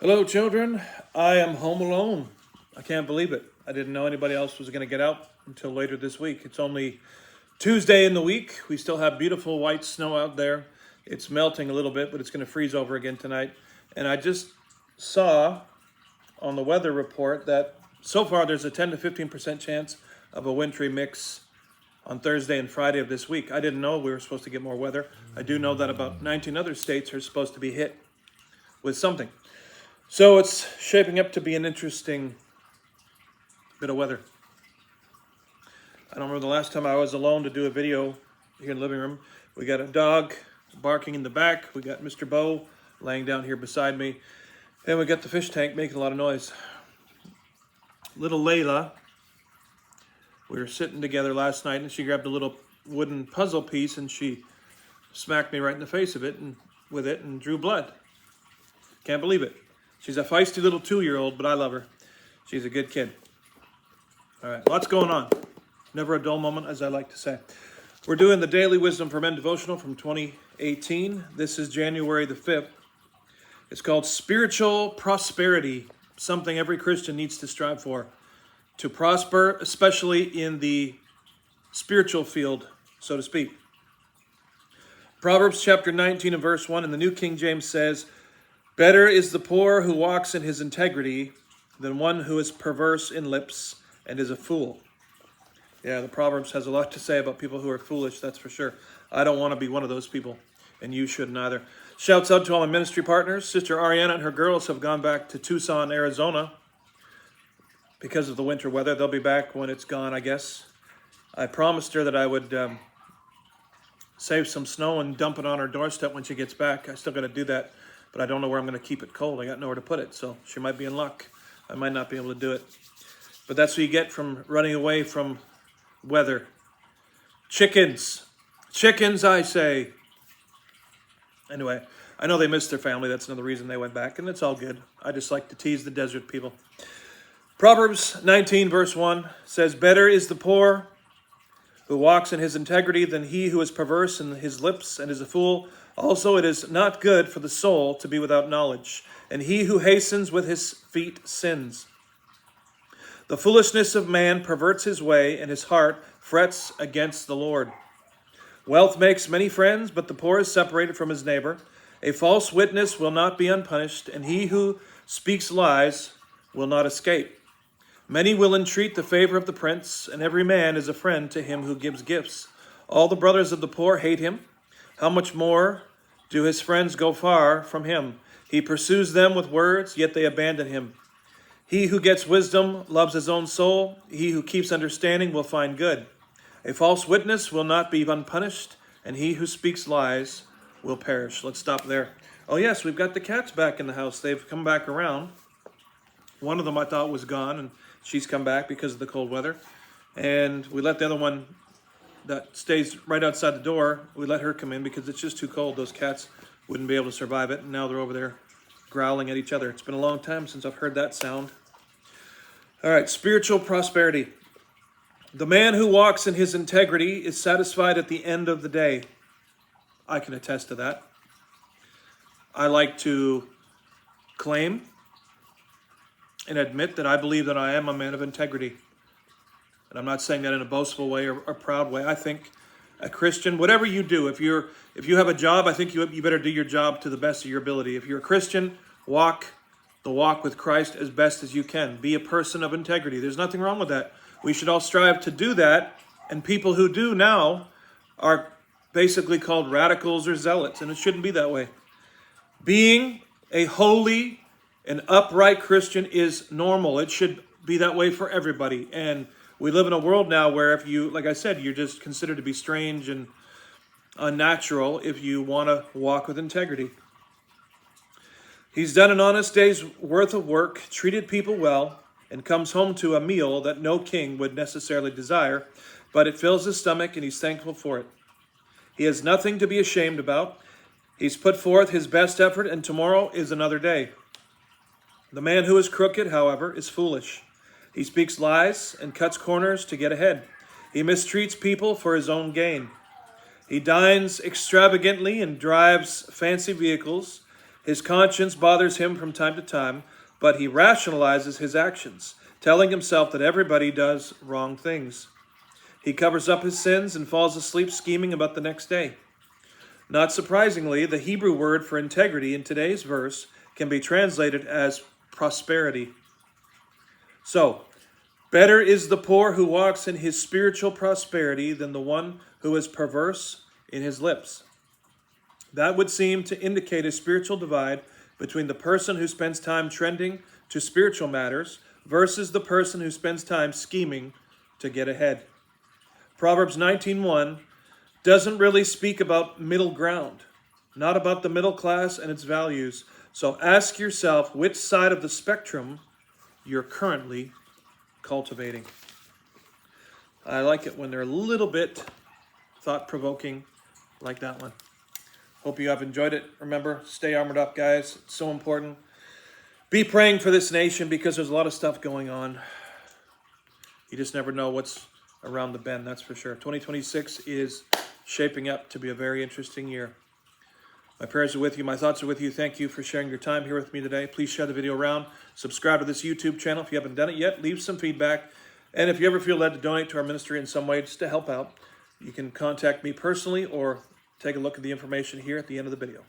Hello, children. I am home alone. I can't believe it. I didn't know anybody else was going to get out until later this week. It's only Tuesday in the week. We still have beautiful white snow out there. It's melting a little bit, but it's going to freeze over again tonight. And I just saw on the weather report that so far there's a 10 to 15% chance of a wintry mix on Thursday and Friday of this week. I didn't know we were supposed to get more weather. I do know that about 19 other states are supposed to be hit with something. So it's shaping up to be an interesting bit of weather. I don't remember the last time I was alone to do a video here in the living room. We got a dog barking in the back. We got Mr. Bo laying down here beside me. And we got the fish tank making a lot of noise. Little Layla, we were sitting together last night and she grabbed a little wooden puzzle piece and she smacked me right in the face with it and drew blood. Can't believe it. She's a feisty little 2-year-old, but I love her. She's a good kid. All right, lots going on. Never a dull moment, as I like to say. We're doing the Daily Wisdom for Men Devotional from 2018. This is January the 5th. It's called Spiritual Prosperity, something every Christian needs to strive for. To prosper, especially in the spiritual field, so to speak. Proverbs chapter 19 and verse 1 in the New King James says, "Better is the poor who walks in his integrity than one who is perverse in lips and is a fool." Yeah, the Proverbs has a lot to say about people who are foolish, that's for sure. I don't want to be one of those people, and you shouldn't either. Shouts out to all my ministry partners. Sister Ariana and her girls have gone back to Tucson, Arizona because of the winter weather. They'll be back when it's gone, I guess. I promised her that I would save some snow and dump it on her doorstep when she gets back. I still got to do that. But I don't know where I'm going to keep it cold. I got nowhere to put it, so she might be in luck. I might not be able to do it. But that's what you get from running away from weather. Chickens. Chickens, I say. Anyway, I know they missed their family. That's another reason they went back, and it's all good. I just like to tease the desert people. Proverbs 19, verse 1 says, "Better is the poor who walks in his integrity than he who is perverse in his lips and is a fool. Also, it is not good for the soul to be without knowledge, and he who hastens with his feet sins. The foolishness of man perverts his way, and his heart frets against the Lord. Wealth makes many friends, but the poor is separated from his neighbor. A false witness will not be unpunished, and he who speaks lies will not escape. Many will entreat the favor of the prince, and every man is a friend to him who gives gifts. All the brothers of the poor hate him. How much more do his friends go far from him? He pursues them with words, yet they abandon him. He who gets wisdom loves his own soul. He who keeps understanding will find good. A false witness will not be unpunished, and he who speaks lies will perish." Let's stop there. Oh yes, we've got the cats back in the house. They've come back around. One of them I thought was gone, and she's come back because of the cold weather. And we let the other one that stays right outside the door, we let her come in because it's just too cold. Those cats wouldn't be able to survive it, and now they're over there growling at each other. It's been a long time since I've heard that sound. All right, spiritual prosperity. The man who walks in his integrity is satisfied at the end of the day. I can attest to that. I like to claim and admit that I believe that I am a man of integrity. And I'm not saying that in a boastful way or a proud way. I think a Christian, whatever you do, if you have a job, I think you better do your job to the best of your ability. If you're a Christian, walk the walk with Christ as best as you can. Be a person of integrity. There's nothing wrong with that. We should all strive to do that. And people who do now are basically called radicals or zealots, and it shouldn't be that way. Being a holy and upright Christian is normal. It should be that way for everybody. And we live in a world now where if you, like I said, you're just considered to be strange and unnatural if you want to walk with integrity. He's done an honest day's worth of work, treated people well, and comes home to a meal that no king would necessarily desire, but it fills his stomach and he's thankful for it. He has nothing to be ashamed about. He's put forth his best effort, and tomorrow is another day. The man who is crooked, however, is foolish. He speaks lies and cuts corners to get ahead. He mistreats people for his own gain. He dines extravagantly and drives fancy vehicles. His conscience bothers him from time to time, but he rationalizes his actions, telling himself that everybody does wrong things. He covers up his sins and falls asleep scheming about the next day. Not surprisingly, the Hebrew word for integrity in today's verse can be translated as prosperity. So, better is the poor who walks in his spiritual prosperity than the one who is perverse in his lips. That would seem to indicate a spiritual divide between the person who spends time trending to spiritual matters versus the person who spends time scheming to get ahead. Proverbs 19:1 doesn't really speak about middle ground, not about the middle class and its values. So ask yourself which side of the spectrum you're currently cultivating. I like it when they're a little bit thought-provoking like that one. Hope you have enjoyed it. Remember, stay armored up, guys. It's so important. Be praying for this nation because there's a lot of stuff going on. You just never know what's around the bend, that's for sure. 2026 is shaping up to be a very interesting year. My prayers are with you. My thoughts are with you. Thank you for sharing your time here with me today. Please share the video around. Subscribe to this YouTube channel if you haven't done it yet. Leave some feedback. And if you ever feel led to donate to our ministry in some way just to help out, you can contact me personally or take a look at the information here at the end of the video.